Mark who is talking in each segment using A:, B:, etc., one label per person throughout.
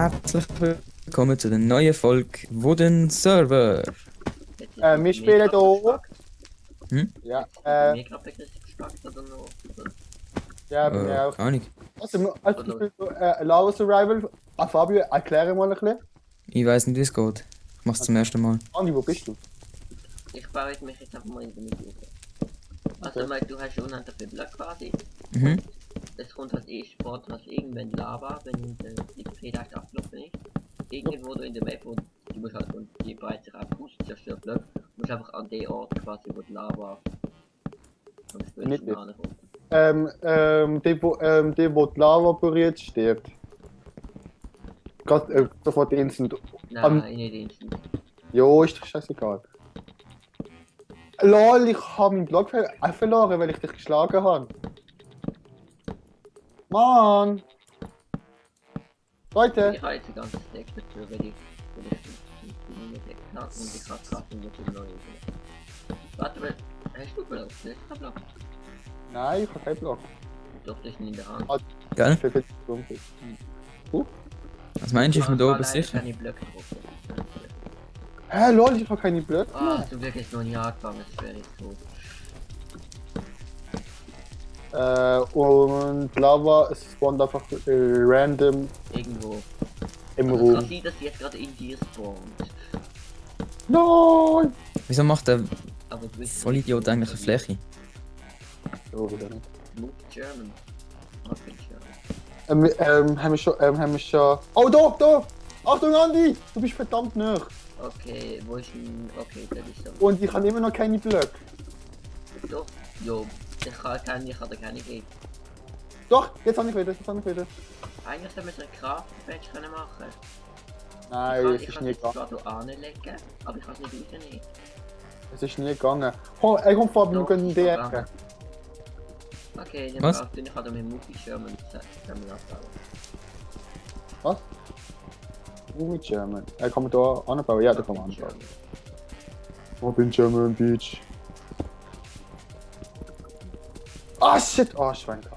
A: Herzlich willkommen zu der neuen Folge Wooden Server.
B: Wir spielen hier.
A: Hm?
B: Ja,
C: Mega-Begriff gestackt oder noch? Oder?
B: ja, bei mir auch.
A: Keine Ahnung.
B: Also ich spiele Lava Survival. Fabio, erkläre mal ein bisschen.
A: Ich weiß nicht, wie es geht. Ich mach's zum ersten Mal.
B: Andi, wo bist du?
C: Ich baue mich jetzt einfach mal in der Mitte. Also,
B: Okay.
C: du hast unendlich viel Blöcke quasi.
A: Mhm.
C: Es kommt halt Sport, was irgendwann Lava, wenn die vielleicht abgelaufen ist. Irgendwo in der Map und du musst halt und die breitet sich einfach aus, zerstört Blöcke. Du musst einfach an den Ort quasi, wo die Lava am
B: Nicht
C: spätesten ankommt.
B: Wo die Lava berührt, stirbt. Gerade sofort instant.
C: Nein, nicht instant.
B: Jo, ist doch scheißegal. Lol, ich habe meinen Block verloren, weil ich dich geschlagen habe. Mann! Leute!
C: Ich habe jetzt die ganze Stack dazu, weil ich nicht geknackt und ich habe gerade mit dem neuen. Warte mal, hast du Block? Du hast keinen Block.
B: Nein, ich habe keinen Block.
C: Doch, das ist nicht in der Hand.
A: Gell?
B: Ich bin viel zu dunkel.
A: Was meinst du, ist man da oben
C: leider
A: sicher?
C: keine Blöcke drauf.
B: Hä, lol, ich habe keine Blöcke
C: Ah,
B: mehr.
C: zum Glück ist noch nie angefangen, das wäre jetzt tot.
B: Und Lava, es spawnt einfach random
C: Irgendwo.
B: im
C: Also es kann
B: Raum.
C: sein, dass sie jetzt gerade in dir spawnt.
B: Nein!
A: Wieso macht der
C: Aber du bist
A: Vollidiot eigentlich eine Fläche?
B: So, wieder nicht.
C: Move German. Okay, German.
B: Haben wir schon. Oh, da! Achtung, Andi! Du bist verdammt nah.
C: Okay, wo ist denn. Okay, das ist so.
B: Und ich habe immer noch keine Blöcke.
C: Doch, jo. Ich kann dir keine geben.
B: Doch, jetzt habe ich wieder,
C: Eigentlich soll man so ein Kraftpatch können machen.
B: Nein, es
C: Ich
B: ist
C: kann
B: nie
C: es
B: gegangen.
C: zwar hier anlegen, aber ich kann es nicht rausnehmen.
B: Es ist nie gegangen. Komm, Fabian, wir
C: Doch,
B: können in die
C: ist
B: Ecke.
C: gegangen. Okay, dann
A: Was?
C: brauchst du nicht mit Movie German abbauen.
B: Was? Mit German. Kann man da anbauen? Ja, da kann man anbauen. Ich bin German Beach. Ah, shit! Ah, Schwenker.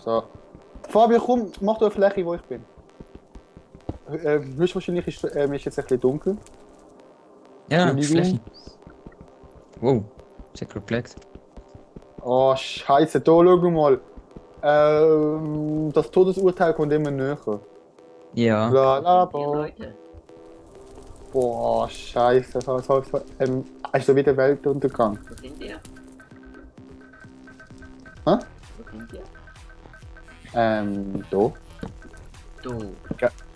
B: So. Fabian, komm, mach doch eine Fläche, wo ich bin. Höchstwahrscheinlich ist mir ist jetzt ein bisschen dunkel.
A: Ja,
B: Und die
A: Fläche. Wow. Sehr gelegt.
B: Oh, Scheiße, da schau mal. Das Todesurteil kommt immer näher.
A: Ja.
B: La la
C: Die
B: bo.
C: Leute.
B: Boah, Scheiße. Ist da wieder Weltuntergang?
C: Wo sind die?
B: Hä?
C: Wo sind die?
B: Da.
C: Du.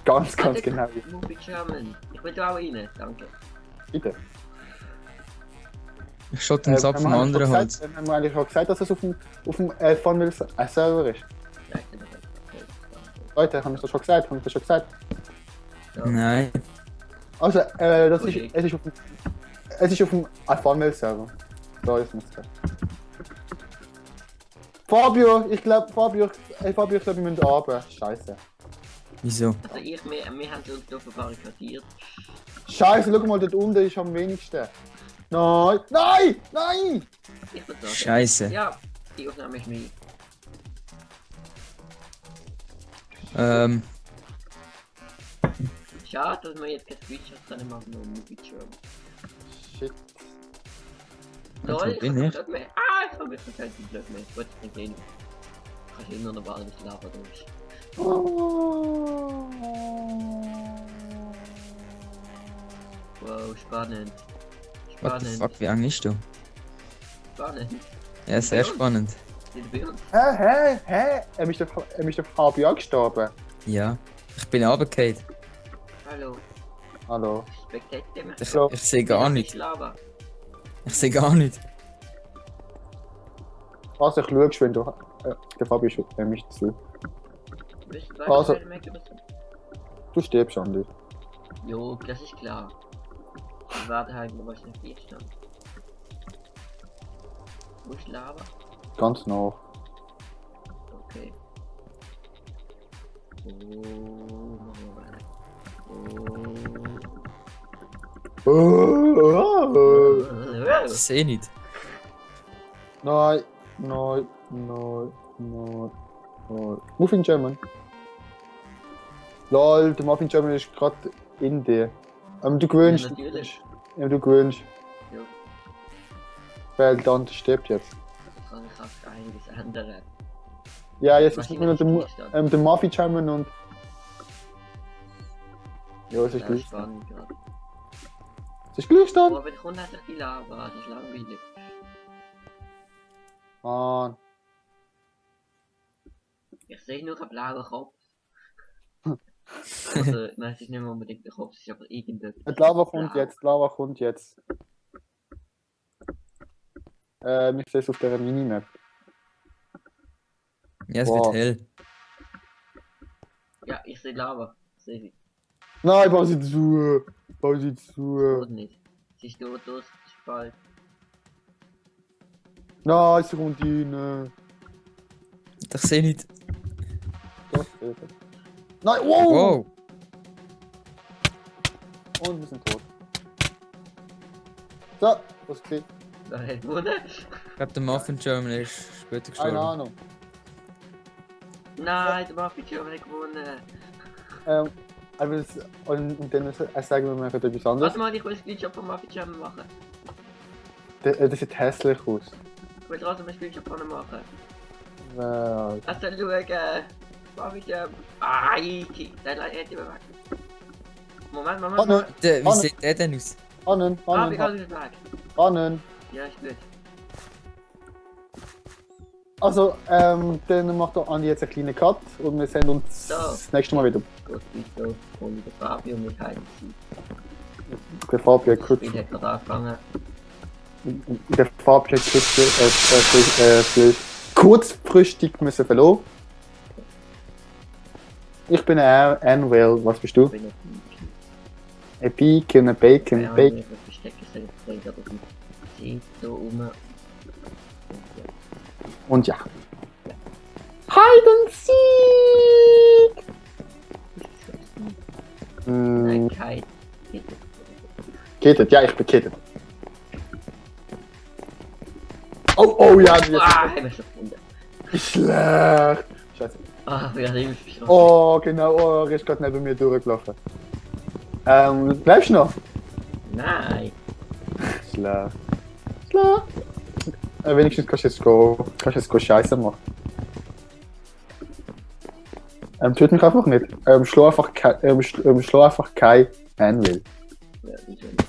B: Ganz genau.
C: Movie German. Ich will da auch rein, danke.
B: Bitte.
A: Ich schotte den Zapf vom anderen Holz.
B: Haben wir eigentlich schon gesagt, dass es auf dem Funwheel Server ist?
C: Ja, ich bin doch okay, danke.
B: Leute, haben wir das schon gesagt?
C: Ja.
A: Nein.
B: Also,
C: Okay.
B: es ist auf dem Funwheel Server. Da ist es. Fabio, ich glaube, wir müssen runter. Scheiße.
A: Wieso?
C: Also wir haben uns hier verbarrikadiert.
B: Scheiße, schau mal, dort unten ist am wenigsten. Nein! Nein! Nein!
C: Ich würde sagen.
A: Scheiße.
C: Ja, die Aufnahme ist mir.
A: Ähm.
C: Schade, dass wir jetzt kein Screenshot können machen, nur Movie German.
B: Shit.
C: Lol, ich
A: bin
C: hab
A: ich?
C: Blöcke mehr. Ah, ich hab wirklich keinen Blöcke mehr. Ich wollte es nicht gehen. Ich kann immer noch warten, bis die Lava durch.
B: Oh.
C: Wow, spannend.
A: What the
C: Spannend.
A: fuck, wie eng ist du?
C: Spannend.
A: Ja, sehr spannend.
C: Sind bei uns?
B: Hä? Er ist der Fabio gestorben.
A: Ja. Ich bin runtergefallen.
C: Hallo.
B: Hallo.
C: Spectate mich.
A: Ich sehe gar nicht.
C: Lava.
A: Ich sehe gar nicht.
B: Also, ich schaue geschwind. Der Fabio ist mich zu.
C: Bist du
B: Also-
C: weiter mit dem
B: Du stirbst, Andi.
C: Jo, das ist klar. Ich warte halt, wo ich nicht hier stand. Wo ist Lava?
B: Ganz nach.
C: Okay. Oh, machen wir weiter.
A: Ich sehe nicht.
B: Nein. Move in German. Lol, der Muffin German ist gerade in dir. Du gewöhnst
C: Ja, natürlich.
B: Ja, du gewöhnst.
C: Ja.
B: Weil dann stirbt jetzt.
C: Kann ich auch einiges ändern.
B: Ja, jetzt ist
C: Wahrscheinlich
B: nur
C: ist Stillstand.
B: der Muffin German und. Ja, es ist
C: Ja,
B: gleich.
C: spannend gerade.
B: Es ist gleich dann.
C: Aber wenn kommt endlich die Lava, das ist langweilig.
B: Mann.
C: Ich sehe nur einen blauen Kopf. Also, nein, es ist nicht mehr unbedingt der Kopf, es ist aber irgendetwas.
B: Die Lava kommt
C: Blau.
B: jetzt, Lava kommt jetzt. Ich sehe es auf der Minimap.
A: Ja, es
B: Wow.
A: wird hell.
C: Ja, ich sehe Lava. Sehe sie.
B: Nein, bau sie zu. Bau sie zu.
C: Oder nicht. Sie ist dort durch, Spalt.
B: Nein, sie kommt rein.
A: Ich sehe nicht.
B: Das geht. Nein, wow!
A: Wow.
B: Und wir sind tot. So, was geht?
C: Da hat gewonnen.
A: Ich glaube, der Muffin German ist später
B: Keine
A: gestorben.
B: Ahnung.
C: Nein, der Mafia hat gewonnen.
B: Und dann sagen wir mal etwas
C: Was
B: anderes.
C: mal, ich will Screenshot von Mafia machen.
B: Das sieht hässlich aus.
C: Ich will trotzdem einen Screenshot von ihm machen.
B: Äh,
C: Lass dann schauen. Mafia. Ah, Iki. Der hätte ich weg. Moment.
B: Annen,
A: Wie
B: Oh,
A: sieht der denn aus?
B: Annen,
C: Mafia
B: Annen,
C: ist weg.
B: Annen.
C: Ja, ist gut.
B: Also, dann macht der Andi jetzt einen kleinen Cut und wir sehen uns
C: So.
B: das nächste Mal wieder.
C: Gut, weiter. Und der Fabio mit keinem Sieg.
B: Der Fabio
C: Das
B: kurz,
C: Spiel hat gerade angefangen.
B: der Fabio kurzfristig müssen verloren. Ich bin ein Anvil, was bist du?
C: Ich bin nicht
B: Ein Peak und ein Bacon.
C: Ja,
B: Bacon.
C: ich verstecke es gerade auf dem See da rum.
B: Und ja. Hide and Seek!
C: Nein,
B: Mm,
C: kein.
B: kittet, ja, ich bin kittet. Oh, ja, die
C: Ah, haben wir schon gefunden.
B: ist schlecht. Scheiße.
C: Ah, wir haben immer schon.
B: Oh, genau, oh, er ist gerade neben mir durchgelaufen. Bleibst du noch?
C: Nein.
B: Schlecht. Schlecht. Wenigstens kannst du jetzt go Scheiße machen. Tut mich einfach nicht. Schlau einfach kein Anvil.
C: Ja, wieso nicht?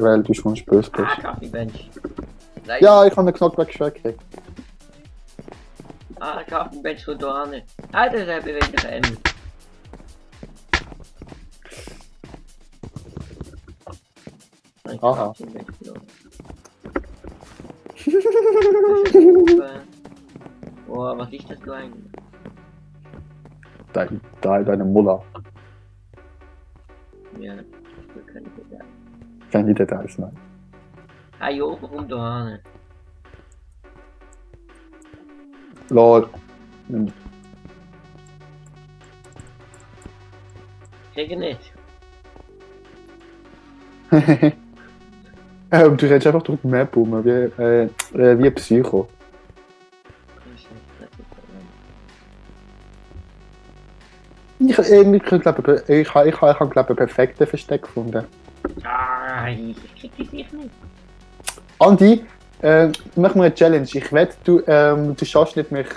B: Weil du schon böse bist.
C: Ah, Kaffeebench. Nein.
B: Ja, ich habe den Knockback geschwächt gekriegt.
C: Ah, Kaffeebench kommt da an. Ah, das ist ein beweglicher M.
B: Aha.
C: Boah, was ist das da eigentlich?
B: Deine Mutter.
C: Ja, ich will keine Details.
B: Keine Details, nein.
C: Ah, jo, warum da an?
B: Lol.
C: Krieg ich nicht.
B: Du redest einfach durch die Map rum, wie ein Psycho. Ich glaube, ich einen perfekten Versteck gefunden.
C: Ah, ich krieg die sich nicht.
B: Andi, mach mir eine Challenge. Ich wette, du schaffst nicht, mich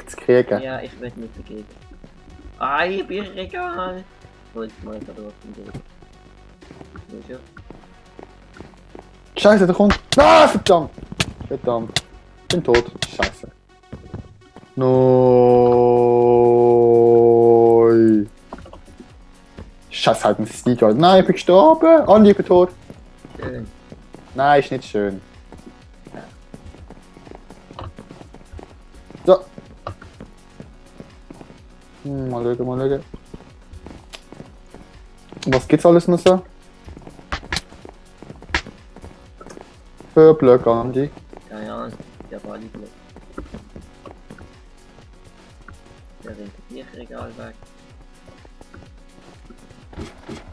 B: zu kriegen.
C: Ja, ich will nicht vergeben. Ah, ich bin Regal. Wollte mal da drauf
B: Scheiße, da kommt. Ah, verdammt! Verdammt. Ich bin tot. Scheiße. No. Scheiße, halt ein Sieger. Nein, ich bin gestorben. Andi, ich bin tot.
C: Schön.
B: Nein, ist nicht schön. So. Mal schauen. Was gibt's alles noch so? Für Blöcke, Andi.
C: Keine Ahnung, der war nicht gut. Der Regal weg.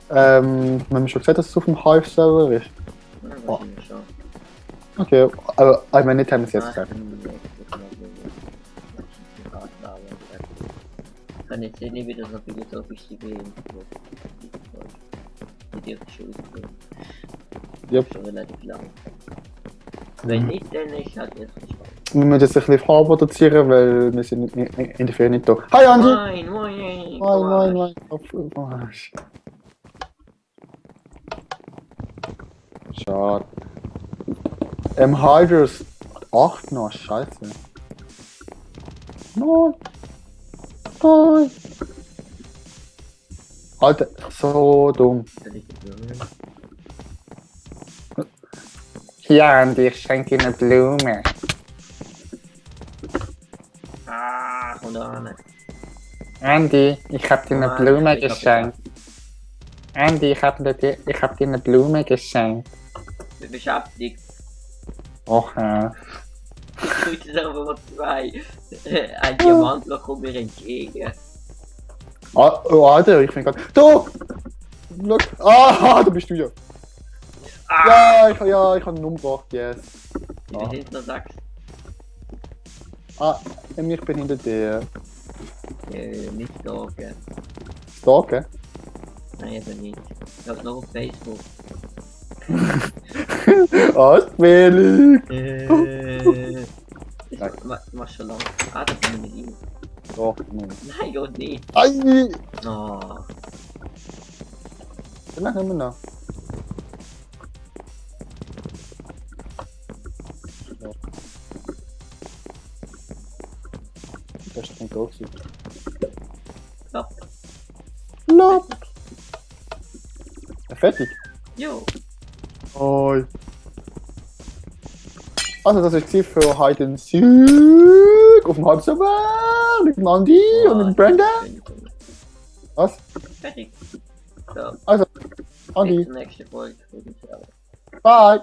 B: Haben wir schon gesagt, dass es auf dem Hive-Server ist?
C: Ja, wahrscheinlich schon.
B: Okay, aber ich meine, nicht haben wir es jetzt
C: Ah,
B: gesagt.
C: ich bin nicht. kann jetzt nicht wieder so philosophische Ideen. Die dürfte schon ausgehen.
B: Yep.
C: Schon relativ lang. Wenn nicht, dann ist halt erst spannend.
B: Wir müssen jetzt ein bisschen vorproduzieren, weil wir sind in der Ferien nicht da. Hi Andi!
C: Moin, moin,
B: Moin. Oh, schade. Hydros 8 noch, scheiße. Nein. Nein. Alter, so dumm.
C: Das ist der Blume.
B: Ja, Andi, ich schenke dir eine Blume.
C: Ah, komm da ran.
B: Andy, ich hab dir eine
C: Nein,
B: Blume
C: ich hab
B: geschenkt. Andy, ich hab dir eine Blume geschenkt.
C: Bin beschäftigt.
B: Och,
C: Du bist aber mal zwei. Ein Diamantloch kommt mir entgegen.
B: Oh, Alter, ich bin grad. Du! Look. Ah, da bist du ja.
C: Ah!
B: Ja, ich hab ihn umgebracht, yes.
C: Wir sind noch sechs.
B: Ah, ich bin hinter dir.
C: Nicht stalken.
B: Stalken?
C: Nein, eben nicht. Ich hab's noch auf Facebook.
B: Ah, Felix!
C: Mach schon lang. Ah, da kann ich nicht rein.
B: Doch, nein.
C: Nein, Gott nicht.
B: Ei!
C: Oh.
B: Danach nehmen wir noch. Das ist kein Gold.
C: Stopp.
B: Lob! Fertig?
C: Jo.
B: Oi. Also das war für Hide and Seek auf dem Halbserver mit dem Andi und mit dem Brandon. Was?
C: Fertig. So.
B: Also,
C: Bis
B: Andi.
C: zur nächsten Folge.
B: Bye.